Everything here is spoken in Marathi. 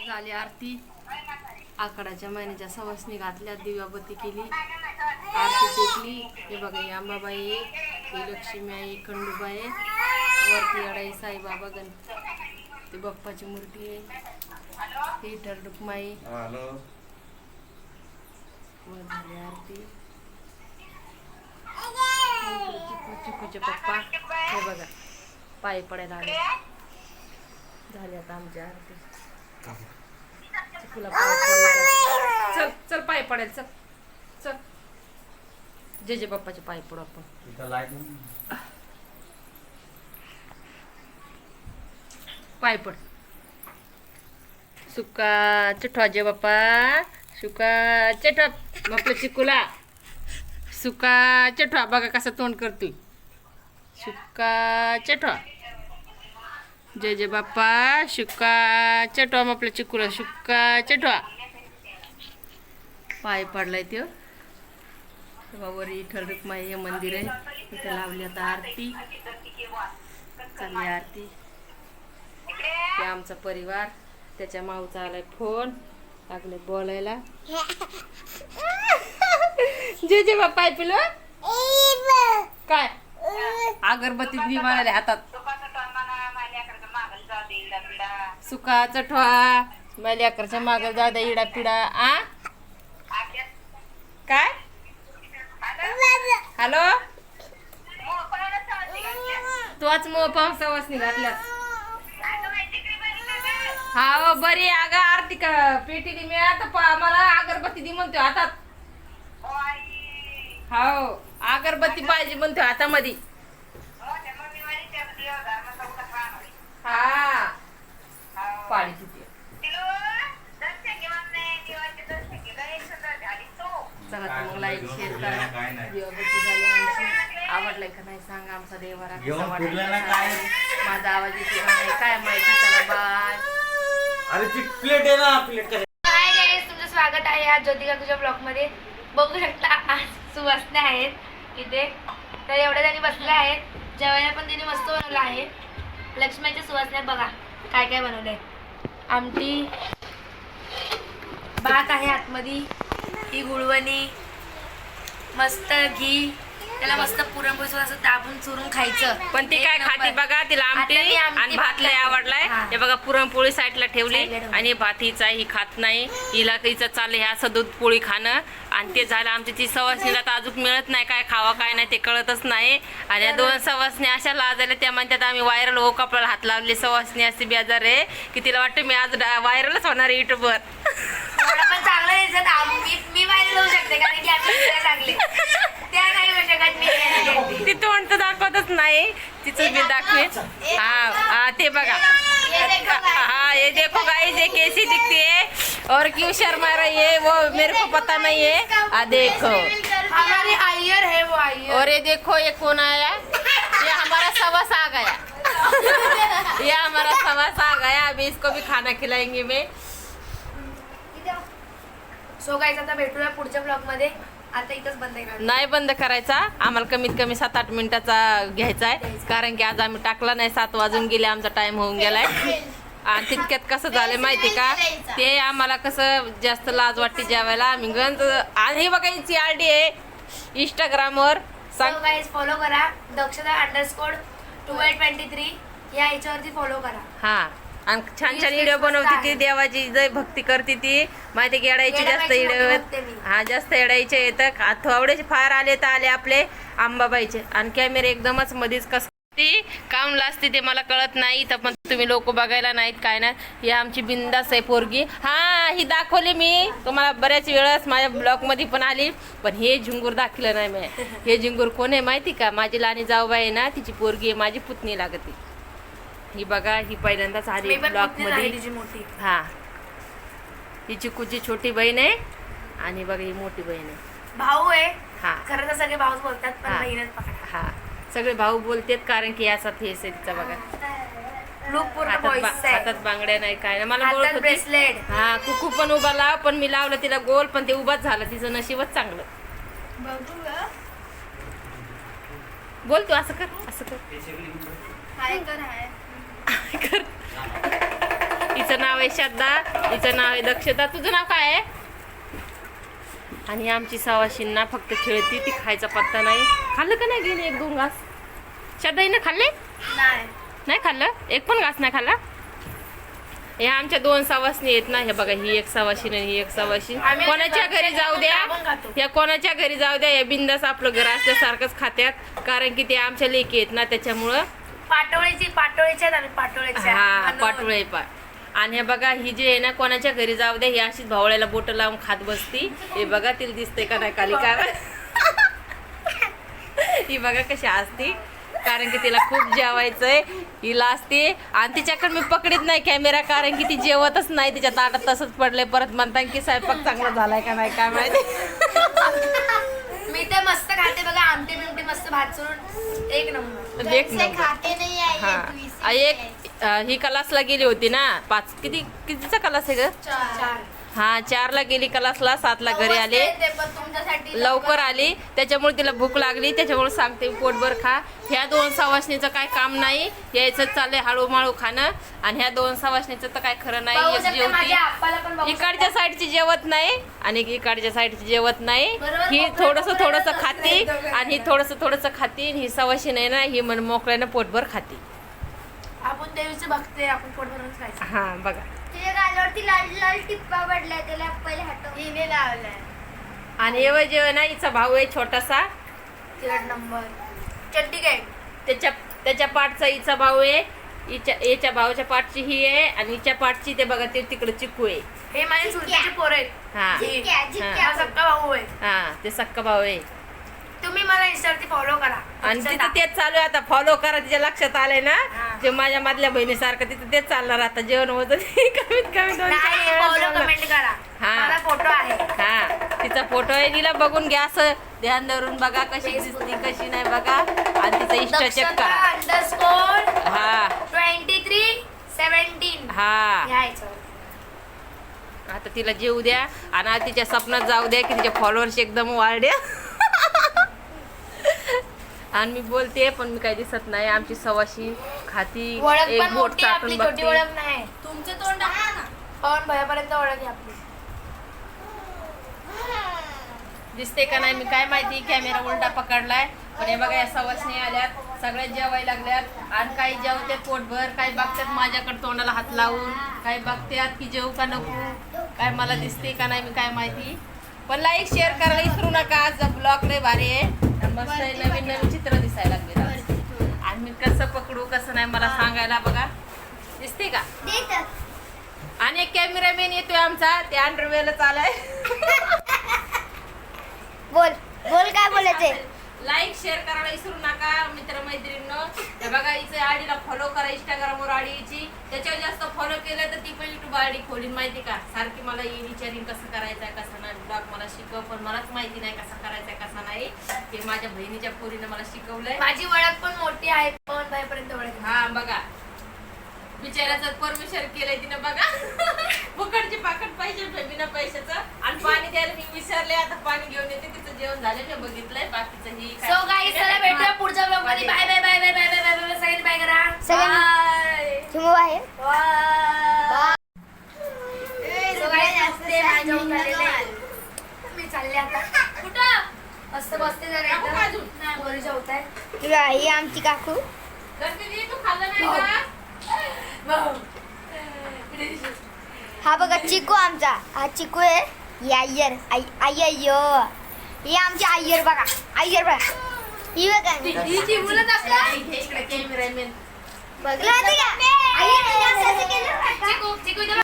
झाली आरती. आखाडाच्या महिन्याच्या सवासनी घातल्या, दिव्याबत्ती केली, आरती टेकली. हे बघा, ही अंबाबाई आहे, ही लक्ष्मी आहे, खंडूबाई आहे, वरती अडाई साईबाबा गण, ती बाप्पाची मूर्ती आहे, ही ठरडुकमाई. वर झाली आरती. चिकूचे पप्पा हे बघा पाय पडायला आले. झाली आता आमची आरती. चिकूला पाय पडायला. चल चल पाय पडायला, चल चल. जे बाप्पाचे पाय पडू आपण. पाय पड. सुका चिठवा जे बाप्पा, सुका चिठवा बाप्पा चिकूला. सुका चटवा बघा कसा तोंड करतोय. सुका चटवा. जय जय बाप्पा. सुका चटवा आपल्या चिकूला. सुका चटवा. पाय पडलाय त्यो. वर विठ्ठल रुक्माई हे मंदिर आहे, इथे लावली आता आरती. चालली आरती. ते आमचा परिवार, त्याच्या माऊचा आलाय फोन, लागले बोलायला. जे जे बाप्पा पाय पिलो काय अगरबत्ती बी म्हणाले हातात. सुका चटवा माझ्या लेकरच्या मागं जाऊ इडा पिडा. आ काय हॅलो, तोच मग पाऊस सवासनी घातल्या. हा बरी अगं आरती पेटी दे. मी आता मला अगरबत्ती दे म्हणतोय हातात. हो अगरबत्ती पाहिजे म्हणतोय हातामध्ये. हा पाळी किती. चला तर मग लाईक शेअर करा. दिवाबत्ती झाली आमची. आवडलाय का नाही सांगा. आमचा देवारा कसा वाटला, माझा आवाज येतो नाही काय माहिती. चला बाय. अरे ती प्लेट आहे ना, प्लेट काय. हाय गाईस, तुमचं स्वागत आहे आज ज्योतिका तुझ्या ब्लॉग मध्ये. बघू शकता आज सुवासने आहेत इथे, तर एवढ्या जणी बसल्या आहेत. जेवायला पण तिने मस्त बनवलं आहे. लक्ष्मीच्या सुवासने बघा काय काय बनवलंय. आमटी, भात आहे आतमध्ये, ही गुळवणी, मस्त घी, त्याला मस्त पुरणपोळी असं दाबून चुरून खायचं. पण ती काय खाते बघा, तिला आमटी आणि भात लय आवडलाय. हे बघा पुरणपोळी साईडला ठेवली आणि भात हिचा ही खात नाही. हिला हिचं चाललंय हे असं दूध पोळी खाणं. आणि ते झालं आमची ती सवासणीला तर अजून मिळत नाही, काय खावा काय नाही ते कळतच नाही. आणि या दोन सवासणी अशा लाजायला त्या म्हणतात आम्ही व्हायरल हो. कपड्याला हात लावले. सवासणी अशी बेजार आहे की तिला वाटतं मी आज व्हायरलच होणार आहे युट्यूबवर. पण चांगलं मी व्हायरल होऊ शकते कारण की आम्ही चांगले त्या नाही होऊ शकत. मी ती तोंड तर दाखवतच नाही, तिचं मी दाखवे. हा हा ते बघा. हाँ ये देखो गाइस, ये कैसी दिखती है और क्यों शर्मा रही है वो मेरे को पता नहीं है. आ देखो हमारी आयर है वो आयर. और ये देखो ये कौन आया. ये हमारा सवास आ गया. ये हमारा सवास आ गया. अभी इसको भी खाना खिलाएंगे मैं. सो गाइस आता भेटूया पुढच्या ब्लॉग मध्ये. आता इथंच बंद आहे. नाही बंद करायचा, आम्हाला कमीत कमी 7-8 मिनिटाचा घ्यायचा आहे. कारण की आज आम्ही टाकला नाही, 7 वाजून गेले, आमचा टाइम होऊन गेलाय. आणि तितक्यात कसं झालं माहिती का, ते आम्हाला कसं जास्त लाज वाटते जेवायला. आम्ही गंज. आणि हे बघा हिची आयडी आहे इंस्टाग्रामवर. सो गाइस फॉलो करा दक्षता_2823 या याच्यावरती फॉलो करा. हा आणि छान छान व्हिडिओ बनवते ती, देवाची जय भक्ती करते ती. माहिती की येडायची जास्त व्हिडिओ. हा जास्त येडायचे येतं. थोडेसे फार आले तर आले आपले अंबाबाईचे. आणि कॅमेरे एकदमच मध्येच कसं ती काम लाजते ते मला कळत नाही. तर पण तुम्ही लोक बघायला नाहीत काय नाही. ही आमची बिंदास आहे पोरगी. हा ही दाखवली मी तुम्हाला बऱ्याच वेळेस, माझ्या ब्लॉग मध्ये पण आली. पण हे झुंगूर दाखवलं नाही मी. हे झुंगूर कोण आहे माहिती का, माझी लहानी जाऊबाई आहे ना, तिची पोरगी आहे, माझी पुतणी लागते. ही बघा, ही पहिल्यांदाच आली ब्लॉग मध्ये. हा ही चिकूची छोटी बहीण आहे आणि बघा ही मोठी बहीण आहे. भाऊ आहे. हा खरं तर सगळे भाऊच बोलतात पण हा. बहीणच पकडा. हा सगळे भाऊ बोलतेत कारण की याचा फेस आहे तिचा बघा. लुक पूर्ण बॉयज आहे. हातात बांगड्या नाही काय नाही. मला हातात बोलत होती ब्रेसलेट. हा कुकू पण उभा लाव, पण मी लावलं तिला गोल, पण ते उभाच झालं. तिचं नशीबच चांगलं. बोल तू असं कर, असं कर. हाय कर हाय. हिचं नाव आहे श्रद्धा. तिचं नाव आहे दक्षता. तुझं नाव काय आहे? आणि आमची सवाशींना फक्त खेळती, ती खायचा पत्ता नाही. खाल्लं का नाही गेली 1-2 घास? श्रद्धाईनं खाल्ले? नाही खाल्लं? एक पण घास नाही खाल्ला? हे आमच्या 2 सवासणी आहेत ना, हे बघा, ही एक सवाशीन आणि ही एक सवाशीन. कोणाच्या घरी जाऊ द्या, या कोणाच्या घरी जाऊ द्या, या बिंदास आपलं घर असल्यासारखंच खात्यात. कारण की ते आमच्या लेकी आहेत ना, त्याच्यामुळं पाटोळ्याच्या हा पाटोळे पा. आणि हे बघा, ही जी आहे ना, कोणाच्या घरी जाऊ द्या, ही अशीच भावळ्याला बोट लावून खात बसती. हे बघा, तिला दिसते का नाही खाली का? ही बघा कशी असती, कारण की तिला खूप जेवायचंय. हिला असते आणि तिच्याकडे मी पकडीत नाही कॅमेरा, कारण की ती जेवतच नाही, तिच्या ताटात तसंच पडलंय. परत म्हणतात की स्वयंपाक चांगला झालाय का नाही काय माहिती. मी तर मस्त खाते बघा, आमटी बिमटी मस्त भात चुरून एक नंबर. एक नंबर. हा ही क्लासला गेली होती ना, 5 कितीचा क्लास आहे ग? 4 4ला गेली क्लासला, 7ला घरी आले. लवकर आली, त्याच्यामुळे तिला भूक लागली, त्याच्यामुळे सांगते पोटभर खा. ह्या 2 सवासणीचं काय काम नाही, यायचं चाललंय हळूमाळू खाणं. आणि ह्या 2 सवासणीचं तर काय खरं नाही. एक जेवती, इकडच्या साईडची जेवत नाही आणि इकडच्या साईडची जेवत नाही. ही थोडंसं खाती आणि ही थोडंसं खाती. ही सवाशी नाही ना, ही मन मोकळ्यानं पोटभर खाती. आपण देवीचे बघते, आपण पोट भरूनच खायचं. हा बघा, तिच्या गालावरती लाल लाल टिप्पा पडलाय, त्याला पहिले हटव. हिने लावलाय आणि जेव्हा ना, हिचा भाऊ आहे छोटासा, 3 नंबर चट्टी काय. त्याच्या पाठचा हिचा भाऊ आहे. याच्या भावाच्या पाठची ही आहे आणि हिच्या पाठची ते बघा, ते तिकडे चिकू आहे. हे माझे सुरतीचे पोर आहेत. हा जिक्या, जिक्या. हा सक्का भाऊ आहे. हा, ते सक्का भाऊ आहे. तुम्ही मला इंस्टावरती फॉलो करा. आणि तिथं तेच चालू आहे आता, फॉलो करा. तिच्या लक्षात आलंय ना, हा. जे माझ्या मधल्या बहिणीसारखं तिथं तेच चालणार आता. जेवण होतं कमीत कमी 2-4 वेळा फॉलो जेवलं. कमेंट करा. हा. मला फोटो आहे. हा, तिचा फोटो आहे, तिला बघून घ्या, असं ध्यान धरून बघा कशी दिसती कशी नाही बघा. आणि तिचा इंस्टा चेक करा. __ हा 2317 हा, यायचं. आता तिला जेवू द्या आणि आता तिच्या स्वप्नात जाऊ द्या की तिचे फॉलोअर्स एकदम वाढले. आणि मी बोलते पण मी काही दिसत नाही. आमची सवाशी खाती, ओळख एक पण बोट मोठी, आपली चाटून छोटी बघते. ओळख नाही. तुमचे तोंड आहे ना, पवन भयापर्यंत ओळख आहे आपली. दिसते का नाही मी काय माहिती, कॅमेरा उलटा पकडलाय. पण हे बघा, या सवासणी आल्यात, सगळ्यात जेवायला लागल्यात. आणि काही जेवतात पोटभर, काही बघतात माझ्याकडे तोंडाला हात लावून, काही बघतात की जेवू का नको. काय मला दिसते का नाही मी काय माहिती. पण लाईक शेअर करायला विसरू नका. आज ब्लॉग लय भारी आहे, मस्त आहे, नवीन नवीन चित्र दिसायला लागले. आणि मी कसं पकडू कसं नाही मला सांगायला बघा. दिसते का? आणि एक कॅमेरामॅन येतोय आमचा, ते अंडरवेअरला चालाय. बोल बोल, काय बोलायचंय? लाईक शेअर करायला विसरू नका मित्रमैत्रिणींनो. हे बघा, हिचं आडीला फॉलो करा, इंस्टाग्रामवर आडीची. त्याच्यावर जास्त फॉलो केलं तर ती पण युट्यूब आयडी खोलीन, माहिती का. सारखी मला येईल विचारीन कसं करायचंय कसं नाही. ब्लॉग मला शिकव, पण मलाच माहिती नाही कसं करायचंय कसं नाही. हे माझ्या बहिणीच्या पोरीनं मला शिकवलंय. माझी ओळख पण मोठी आहे, पवन भयापर्यंत ओळख आहे. हा बघा, बिचाराचं परमिशन केलंय तिनं बघा. फुकटची पाकट पैसे बिना पैशाचं. आणि पाणी द्यायला मी विसरले, आता पाणी घेऊन येते. तिचं जेवण झालं मी बघितलंय, बाकीचं ही सो गाईस, चला भेटूया पुढच्या ब्लॉग मध्ये. Bye bye bye bye bye bye bye bye. सगळ्यांनी बाय करा. सगळ्यांनी. चिमू आहे. सो गाईस, असते माझ्या जेवण झालेलं आहे. मी चालले आता. कुठं? मस्त बसते जरा इथं. नाही, घरी जेवताय. ही आमची काकू. गणपती, तू खाल्लं नाही का? हा बघा चिकू आमचा, हा चिकू आहे. ही आय्यर, अय्यो, ही आमची आय्यर बघा. आय्यर बघा, ही बघा. ही चिमूला टाकलं. इकडे कॅमेरामॅन बघ, आय्यर चिकू चिकू इथं